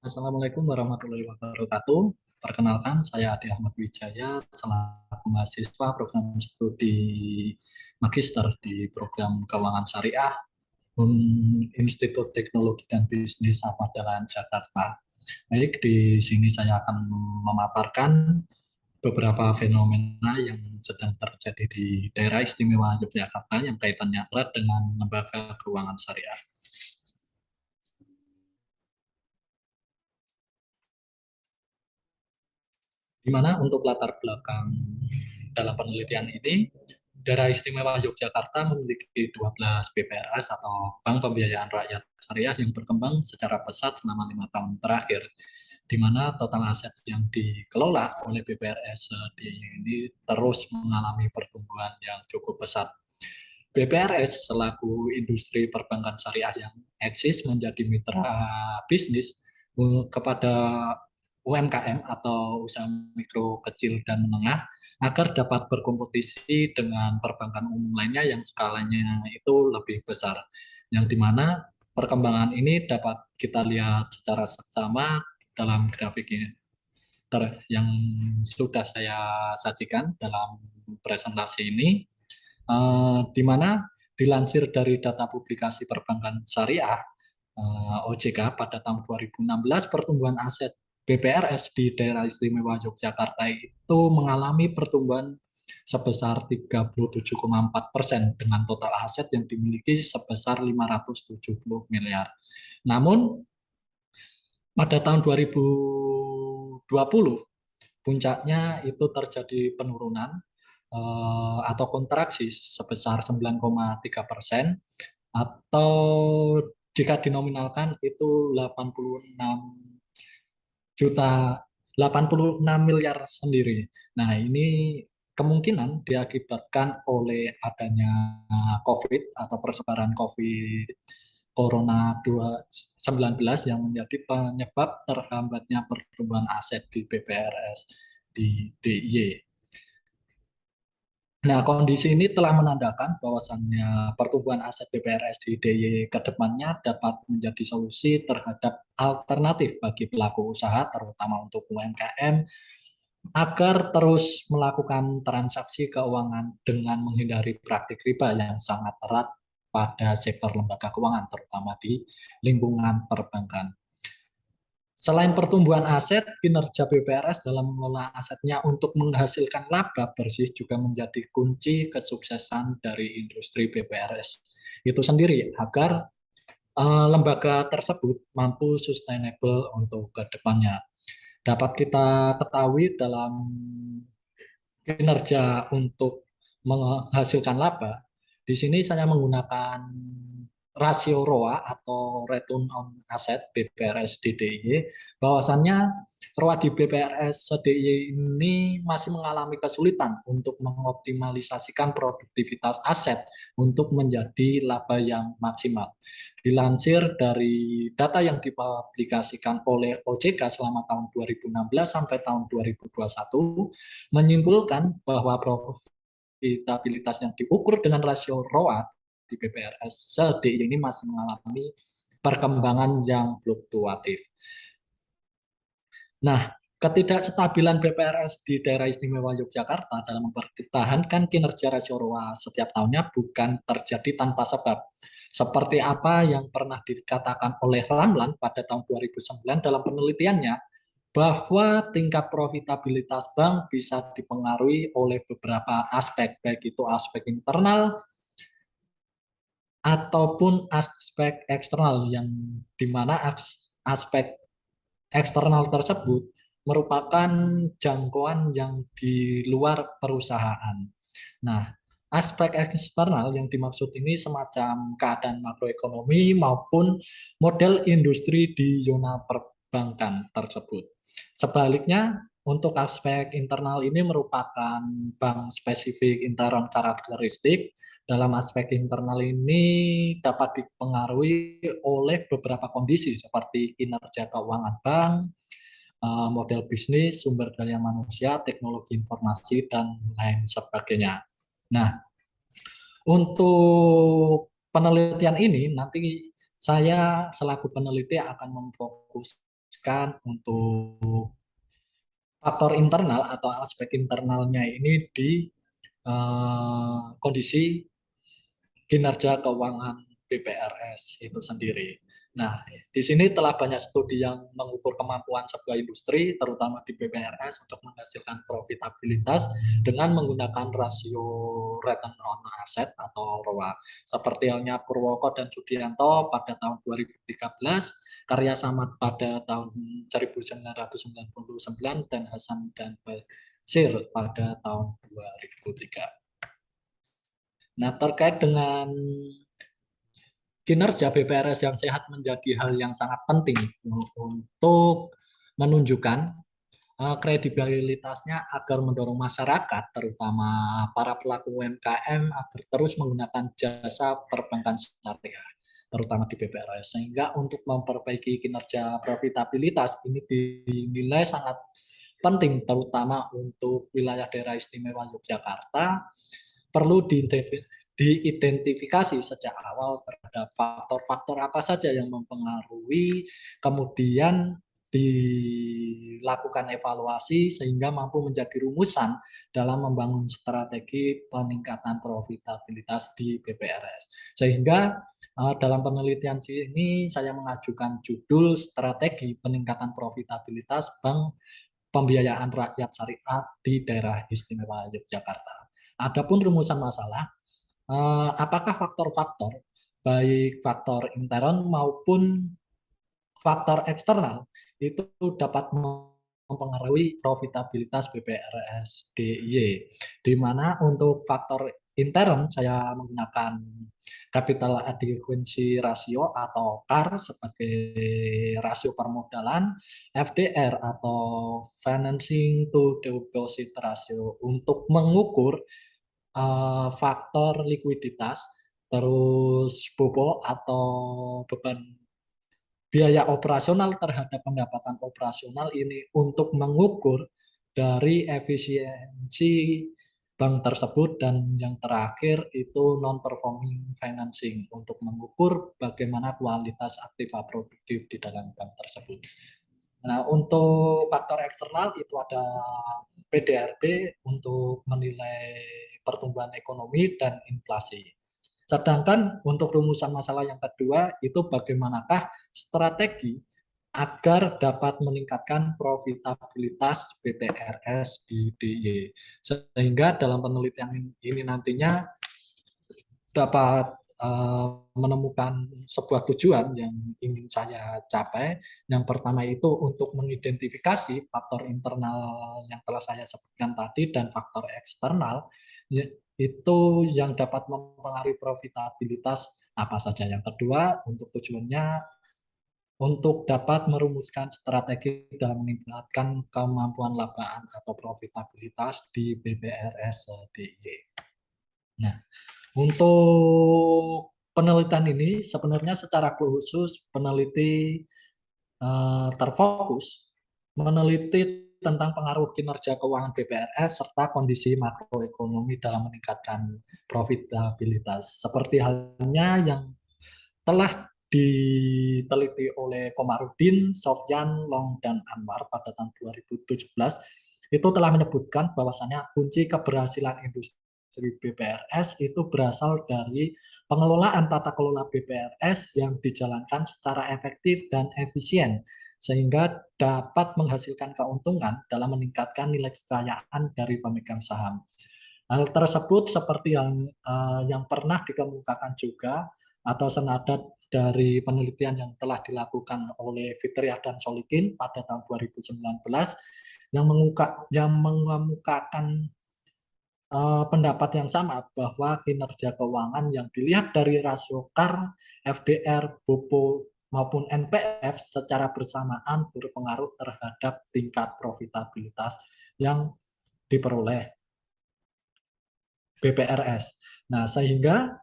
Assalamualaikum warahmatullahi wabarakatuh. Perkenalkan, saya Ade Ahmad Wijaya, selaku mahasiswa program studi magister di program Keuangan Syariah Institut Teknologi dan Bisnis Ahmad Dahlan Jakarta. Baik, di sini saya akan memaparkan beberapa fenomena yang sedang terjadi di daerah istimewa Yogyakarta yang kaitannya erat dengan lembaga keuangan syariah. Di mana untuk latar belakang dalam penelitian ini, daerah istimewa Yogyakarta memiliki 12 BPRS atau Bank Pembiayaan Rakyat Syariah yang berkembang secara pesat selama 5 tahun terakhir, di mana total aset yang dikelola oleh BPRS ini terus mengalami pertumbuhan yang cukup pesat. BPRS selaku industri perbankan syariah yang eksis menjadi mitra bisnis kepada UMKM atau usaha mikro, kecil, dan menengah agar dapat berkompetisi dengan perbankan umum lainnya yang skalanya itu lebih besar. Yang dimana perkembangan ini dapat kita lihat secara seksama dalam grafik ini yang sudah saya sajikan dalam presentasi ini, di mana dilansir dari data publikasi perbankan syariah OJK pada tahun 2016, pertumbuhan aset BPRS di daerah istimewa Yogyakarta itu mengalami pertumbuhan sebesar 37,4% dengan total aset yang dimiliki sebesar 570 miliar. Namun pada tahun 2020 puncaknya itu terjadi penurunan atau kontraksi sebesar 9,3%, atau jika dinominalkan itu 86 miliar sendiri. Nah, ini kemungkinan diakibatkan oleh adanya COVID atau persebaran COVID Corona 19 yang menjadi penyebab terhambatnya pertumbuhan aset di BPRS di DIY. Nah, kondisi ini telah menandakan bahwasannya pertumbuhan aset BPRS di DIY ke depannya dapat menjadi solusi terhadap alternatif bagi pelaku usaha, terutama untuk UMKM, agar terus melakukan transaksi keuangan dengan menghindari praktik riba yang sangat erat pada sektor lembaga keuangan, terutama di lingkungan perbankan. Selain pertumbuhan aset, kinerja BPRS dalam mengelola asetnya untuk menghasilkan laba bersih juga menjadi kunci kesuksesan dari industri BPRS itu sendiri, agar lembaga tersebut mampu sustainable untuk ke depannya. Dapat kita ketahui dalam kinerja untuk menghasilkan laba, di sini saya menggunakan rasio ROA atau Return on Asset BPRS DDIY, bahwasannya ROA di BPRS DDIY ini masih mengalami kesulitan untuk mengoptimalisasikan produktivitas aset untuk menjadi laba yang maksimal. Dilansir dari data yang dipublikasikan oleh OJK selama tahun 2016 sampai tahun 2021, menyimpulkan bahwa profitabilitas yang diukur dengan rasio ROA di BPRS DIY ini masih mengalami perkembangan yang fluktuatif. Nah, ketidakstabilan BPRS di daerah istimewa Yogyakarta dalam mempertahankan kinerja rasio ROA setiap tahunnya bukan terjadi tanpa sebab. Seperti apa yang pernah dikatakan oleh Ramlan pada tahun 2009 dalam penelitiannya, bahwa tingkat profitabilitas bank bisa dipengaruhi oleh beberapa aspek, baik itu aspek internal ataupun aspek eksternal, yang dimana aspek eksternal tersebut merupakan jangkauan yang di luar perusahaan. Nah, aspek eksternal yang dimaksud ini semacam keadaan makroekonomi maupun model industri di zona perbankan tersebut. Sebaliknya, untuk aspek internal ini merupakan bank spesifik internal karakteristik. Dalam aspek internal ini dapat dipengaruhi oleh beberapa kondisi seperti kinerja keuangan bank, model bisnis, sumber daya manusia, teknologi informasi, dan lain sebagainya. Nah, untuk penelitian ini nanti saya selaku peneliti akan memfokuskan untuk faktor internal atau aspek internalnya ini di kondisi kinerja keuangan BPRS itu sendiri. Nah, di sini telah banyak studi yang mengukur kemampuan sebuah industri, terutama di BPRS, untuk menghasilkan profitabilitas dengan menggunakan rasio return on asset atau ROA. Seperti halnya Purwoko dan Sudianto pada tahun 2013, Karya Samad pada tahun 1999, dan Hasan dan Basir pada tahun 2003. Nah, terkait dengan kinerja BPRS yang sehat menjadi hal yang sangat penting untuk menunjukkan kredibilitasnya agar mendorong masyarakat, terutama para pelaku UMKM, agar terus menggunakan jasa perbankan syariah, terutama di BPRS. Sehingga untuk memperbaiki kinerja profitabilitas ini dinilai sangat penting, terutama untuk wilayah daerah istimewa Yogyakarta, perlu diidentifikasi sejak awal terhadap faktor-faktor apa saja yang mempengaruhi, kemudian dilakukan evaluasi sehingga mampu menjadi rumusan dalam membangun strategi peningkatan profitabilitas di BPRS. Sehingga dalam penelitian ini saya mengajukan judul strategi peningkatan profitabilitas Bank Pembiayaan Rakyat Syariah di Daerah Istimewa Yogyakarta. Adapun rumusan masalah, apakah faktor-faktor, baik faktor intern maupun faktor eksternal, itu dapat mempengaruhi profitabilitas BPRS DIY, di mana untuk faktor intern saya menggunakan capital adequacy ratio atau CAR sebagai rasio permodalan, FDR atau financing to deposit ratio untuk mengukur faktor likuiditas, terus BOBO atau beban biaya operasional terhadap pendapatan operasional ini untuk mengukur dari efisiensi bank tersebut, dan yang terakhir itu non-performing financing untuk mengukur bagaimana kualitas aktiva produktif di dalam bank tersebut. Nah, untuk faktor eksternal itu ada PDRB untuk menilai pertumbuhan ekonomi dan inflasi. Sedangkan untuk rumusan masalah yang kedua itu bagaimanakah strategi agar dapat meningkatkan profitabilitas BPRS di DIY. Sehingga dalam penelitian ini nantinya dapat menemukan sebuah tujuan yang ingin saya capai. Yang pertama itu untuk mengidentifikasi faktor internal yang telah saya sebutkan tadi dan faktor eksternal itu yang dapat mempengaruhi profitabilitas apa saja. Yang kedua, untuk tujuannya untuk dapat merumuskan strategi dalam meningkatkan kemampuan labaan atau profitabilitas di BPRS DIY. Nah, untuk penelitian ini sebenarnya secara khusus peneliti terfokus meneliti tentang pengaruh kinerja keuangan BPRS serta kondisi makroekonomi dalam meningkatkan profitabilitas. Seperti halnya yang telah diteliti oleh Komarudin, Sofyan, Long, dan Anwar pada tahun 2017, itu telah menyebutkan bahwasannya kunci keberhasilan industri BPRS itu berasal dari pengelolaan tata kelola BPRS yang dijalankan secara efektif dan efisien, sehingga dapat menghasilkan keuntungan dalam meningkatkan nilai kekayaan dari pemegang saham. Hal tersebut seperti yang pernah dikemukakan juga atau senada dari penelitian yang telah dilakukan oleh Fitriah dan Solikin pada tahun 2019 yang mengemukakan pendapat yang sama bahwa kinerja keuangan yang dilihat dari rasio CAR, FDR, BOBO maupun NPF secara bersamaan berpengaruh terhadap tingkat profitabilitas yang diperoleh BPRS. Nah, sehingga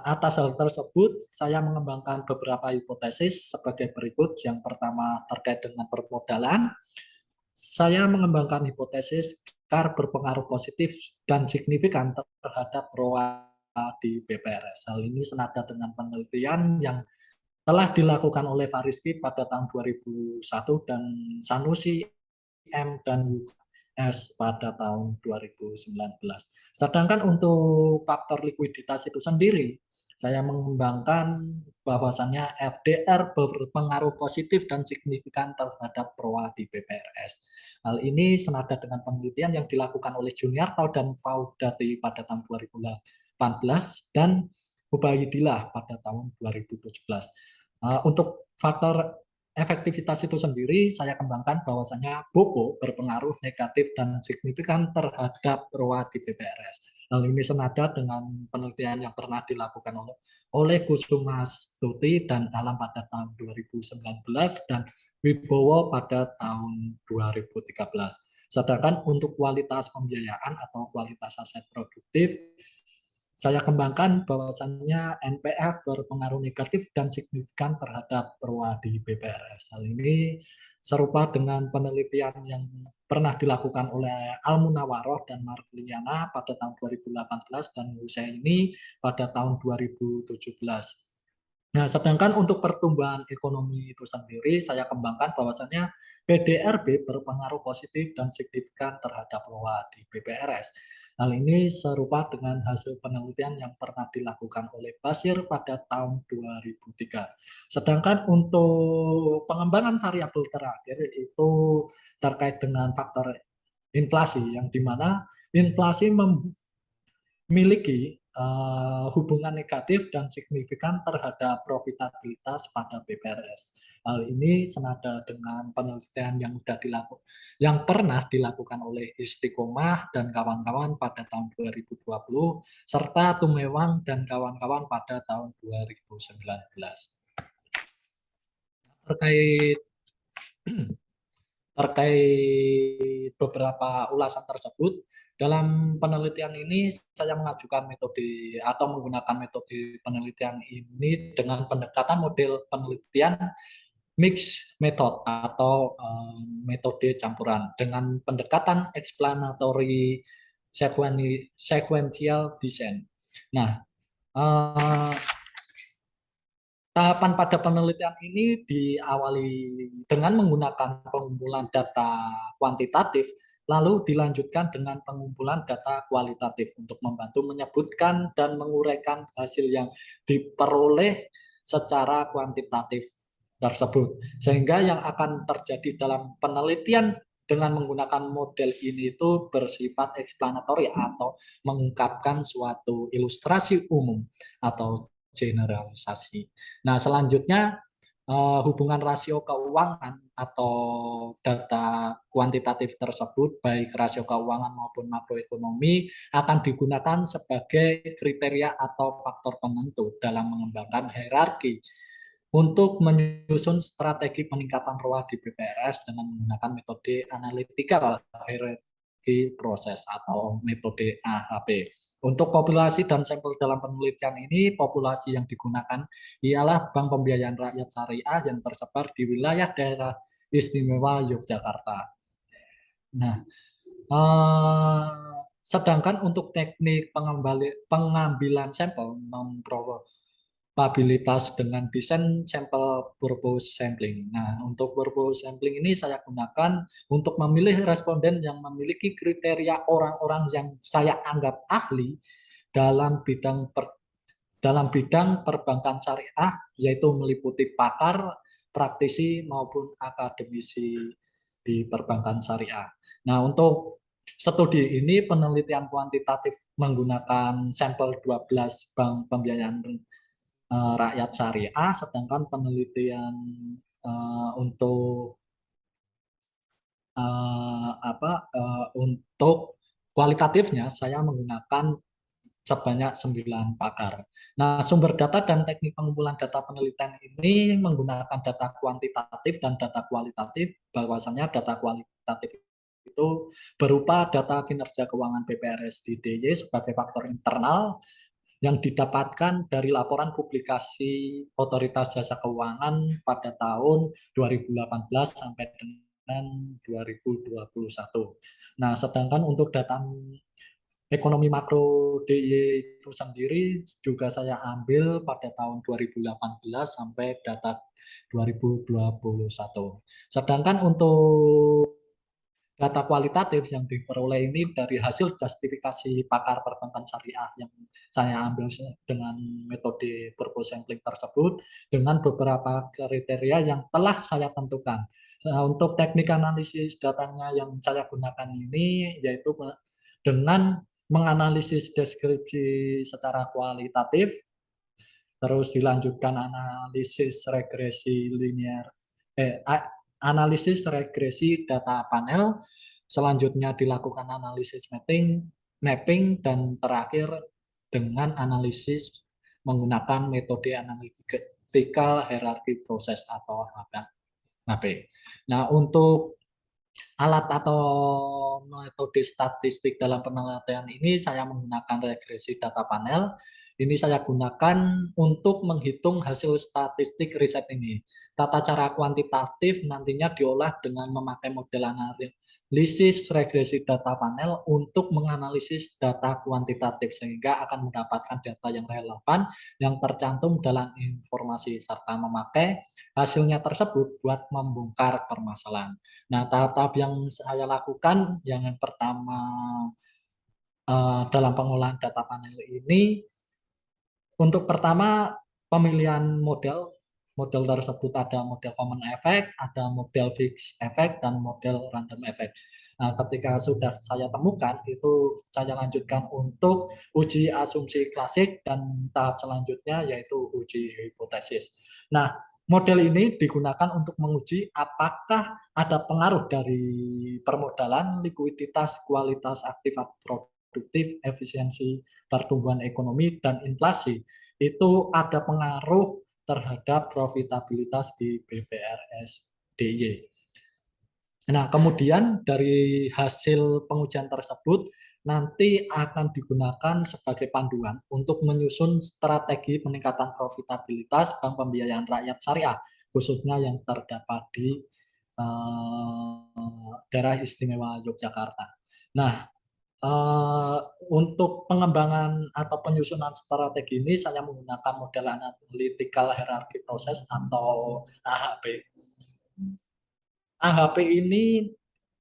atas hal tersebut saya mengembangkan beberapa hipotesis sebagai berikut. Yang pertama terkait dengan permodalan. Saya mengembangkan hipotesis CAR berpengaruh positif dan signifikan terhadap ROA di BPRS. Hal ini senada dengan penelitian yang telah dilakukan oleh Fariski pada tahun 2001 dan Sanusi M dan S pada tahun 2019. Sedangkan untuk faktor likuiditas itu sendiri, saya mengembangkan bahwasannya FDR berpengaruh positif dan signifikan terhadap ROA di BPRS. Hal ini senada dengan penelitian yang dilakukan oleh Juniarto dan Faudati pada tahun 2018 dan Ubaidillah pada tahun 2017. Untuk faktor efektivitas itu sendiri saya kembangkan bahwasanya BOPO berpengaruh negatif dan signifikan terhadap ROA di BPRS. Hal ini senada dengan penelitian yang pernah dilakukan oleh Kusuma Stuti dan Alam pada tahun 2019 dan Wibowo pada tahun 2013. Sedangkan untuk kualitas pembiayaan atau kualitas aset produktif, saya kembangkan bahwasannya NPF berpengaruh negatif dan signifikan terhadap ROA di BPRS. Hal ini serupa dengan penelitian yang pernah dilakukan oleh Al-Munawaroh dan Marliana pada tahun 2018 dan Husaini pada tahun 2017. Nah, sedangkan untuk pertumbuhan ekonomi itu sendiri, saya kembangkan bahwasannya PDRB berpengaruh positif dan signifikan terhadap ROA di BPRS. Hal ini serupa dengan hasil penelitian yang pernah dilakukan oleh Basir pada tahun 2003. Sedangkan untuk pengembangan variabel terakhir itu terkait dengan faktor inflasi, yang dimana inflasi memiliki hubungan negatif dan signifikan terhadap profitabilitas pada BPRS. Hal ini senada dengan penelitian yang pernah dilakukan oleh Istiqomah dan kawan-kawan pada tahun 2020 serta Tumewang dan kawan-kawan pada tahun 2019. Terkait terkait beberapa ulasan tersebut, dalam penelitian ini saya mengajukan metode atau menggunakan metode penelitian ini dengan pendekatan model penelitian mix method atau metode campuran dengan pendekatan explanatory sequential design. Nah, uh, tahapan pada penelitian ini diawali dengan menggunakan pengumpulan data kuantitatif, lalu dilanjutkan dengan pengumpulan data kualitatif untuk membantu menyebutkan dan menguraikan hasil yang diperoleh secara kuantitatif tersebut. Sehingga yang akan terjadi dalam penelitian dengan menggunakan model ini itu bersifat eksplanatori atau mengungkapkan suatu ilustrasi umum atau generalisasi. Nah, selanjutnya hubungan rasio keuangan atau data kuantitatif tersebut, baik rasio keuangan maupun makroekonomi, akan digunakan sebagai kriteria atau faktor penentu dalam mengembangkan hierarki untuk menyusun strategi peningkatan ROA di BPRS dengan menggunakan metode analytical hierarchy proses atau metode AHP. Untuk populasi dan sampel dalam penelitian ini, populasi yang digunakan ialah Bank Pembiayaan Rakyat Syariah yang tersebar di wilayah daerah istimewa Yogyakarta. Nah, sedangkan untuk teknik pengambilan sampel non-probabilitas dengan desain sampel purpose sampling. Nah, untuk purpose sampling ini saya gunakan untuk memilih responden yang memiliki kriteria orang-orang yang saya anggap ahli dalam bidang perbankan syariah, yaitu meliputi pakar, praktisi maupun akademisi di perbankan syariah. Nah, untuk studi ini penelitian kuantitatif menggunakan sampel 12 bank pembiayaan rakyat syariah, sedangkan penelitian untuk untuk kualitatifnya saya menggunakan sebanyak 9 pakar. Nah, sumber data dan teknik pengumpulan data penelitian ini menggunakan data kuantitatif dan data kualitatif, bahwasanya data kualitatif itu berupa data kinerja keuangan BPRS di DIY sebagai faktor internal yang didapatkan dari laporan publikasi Otoritas Jasa Keuangan pada tahun 2018 sampai dengan 2021. Nah, sedangkan untuk data Ekonomi makro DIY itu sendiri juga saya ambil pada tahun 2018 sampai data 2021. Sedangkan untuk data kualitatif yang diperoleh ini dari hasil justifikasi pakar perbankan syariah yang saya ambil dengan metode purpose sampling tersebut dengan beberapa kriteria yang telah saya tentukan. Untuk teknik analisis datanya yang saya gunakan ini yaitu dengan menganalisis deskripsi secara kualitatif, terus dilanjutkan analisis regresi linear, analisis regresi data panel, selanjutnya dilakukan analisis mapping, dan terakhir dengan analisis menggunakan metode analytical hierarchy process atau HP. Nah, untuk alat atau metode statistik dalam penelitian ini saya menggunakan regresi data panel. Ini saya gunakan untuk menghitung hasil statistik riset ini. Tata cara kuantitatif nantinya diolah dengan memakai model analisis regresi data panel untuk menganalisis data kuantitatif sehingga akan mendapatkan data yang relevan yang tercantum dalam informasi serta memakai hasilnya tersebut buat membongkar permasalahan. Nah, tahap-tahap yang saya lakukan, yang pertama dalam pengolahan data panel ini, untuk pertama pemilihan model. Model tersebut ada model common effect, ada model fixed effect, dan model random effect. Nah, ketika sudah saya temukan, itu saya lanjutkan untuk uji asumsi klasik dan tahap selanjutnya yaitu uji hipotesis. Nah, model ini digunakan untuk menguji apakah ada pengaruh dari permodalan, likuiditas, kualitas aktif produktif, efisiensi pertumbuhan ekonomi, dan inflasi. Itu ada pengaruh terhadap profitabilitas di BPRS DIY. Nah, kemudian dari hasil pengujian tersebut nanti akan digunakan sebagai panduan untuk menyusun strategi peningkatan profitabilitas bank pembiayaan rakyat syariah, khususnya yang terdapat di daerah istimewa Yogyakarta. Nah, untuk pengembangan atau penyusunan strategi ini saya menggunakan model analytical hierarchy process atau AHP. AHP ini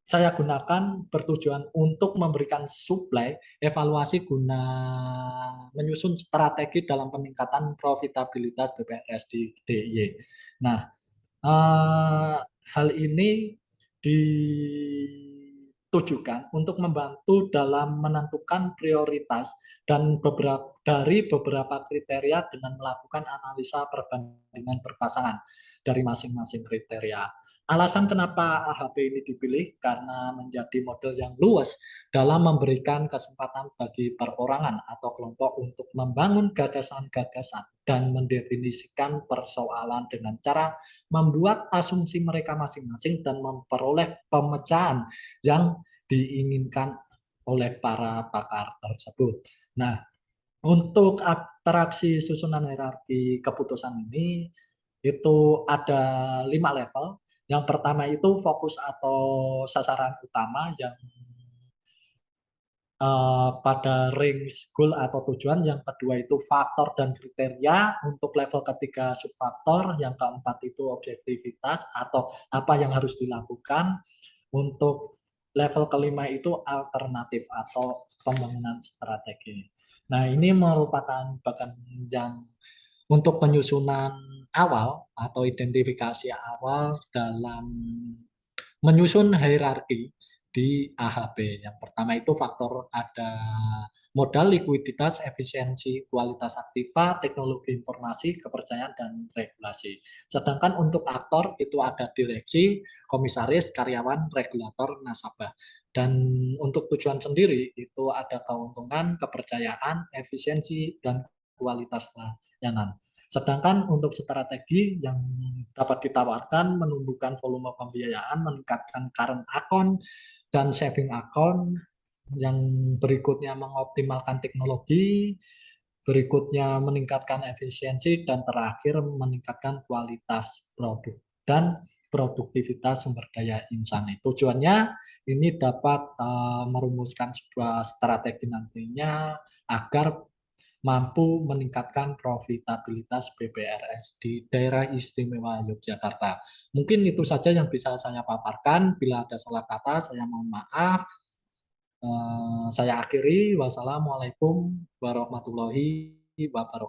saya gunakan bertujuan untuk memberikan supply evaluasi guna menyusun strategi dalam peningkatan profitabilitas BPRS di DIY. Nah, hal ini ditujukan untuk membantu dalam menentukan prioritas dan dari beberapa kriteria dengan melakukan analisa perbandingan berpasangan dari masing-masing kriteria. Alasan kenapa AHP ini dipilih karena menjadi model yang luas dalam memberikan kesempatan bagi perorangan atau kelompok untuk membangun gagasan-gagasan dan mendefinisikan persoalan dengan cara membuat asumsi mereka masing-masing dan memperoleh pemecahan yang diinginkan oleh para pakar tersebut. Nah, untuk abstraksi susunan hierarki keputusan ini itu ada 5 level. Yang pertama itu fokus atau sasaran utama yang pada range goal atau tujuan. Yang kedua itu faktor dan kriteria. Untuk level ketiga subfaktor. Yang keempat itu objektivitas atau apa yang harus dilakukan. Untuk level kelima itu alternatif atau pembangunan strategi. Nah, ini merupakan bagian yang untuk penyusunan awal atau identifikasi awal dalam menyusun hierarki di AHP. Yang pertama itu faktor ada modal, likuiditas, efisiensi, kualitas aktiva, teknologi informasi, kepercayaan, dan regulasi. Sedangkan untuk aktor itu ada direksi, komisaris, karyawan, regulator, nasabah. Dan untuk tujuan sendiri itu ada keuntungan, kepercayaan, efisiensi, dan kualitas layanan. Sedangkan untuk strategi yang dapat ditawarkan menumbuhkan volume pembiayaan, meningkatkan current account dan saving account, yang berikutnya mengoptimalkan teknologi, berikutnya meningkatkan efisiensi, dan terakhir meningkatkan kualitas produk dan produktivitas sumber daya insan. Tujuannya ini dapat merumuskan sebuah strategi nantinya agar mampu meningkatkan profitabilitas BPRS di daerah istimewa Yogyakarta. Mungkin itu saja yang bisa saya paparkan. Bila ada salah kata, saya mohon maaf. Saya akhiri. Wassalamualaikum warahmatullahi wabarakatuh.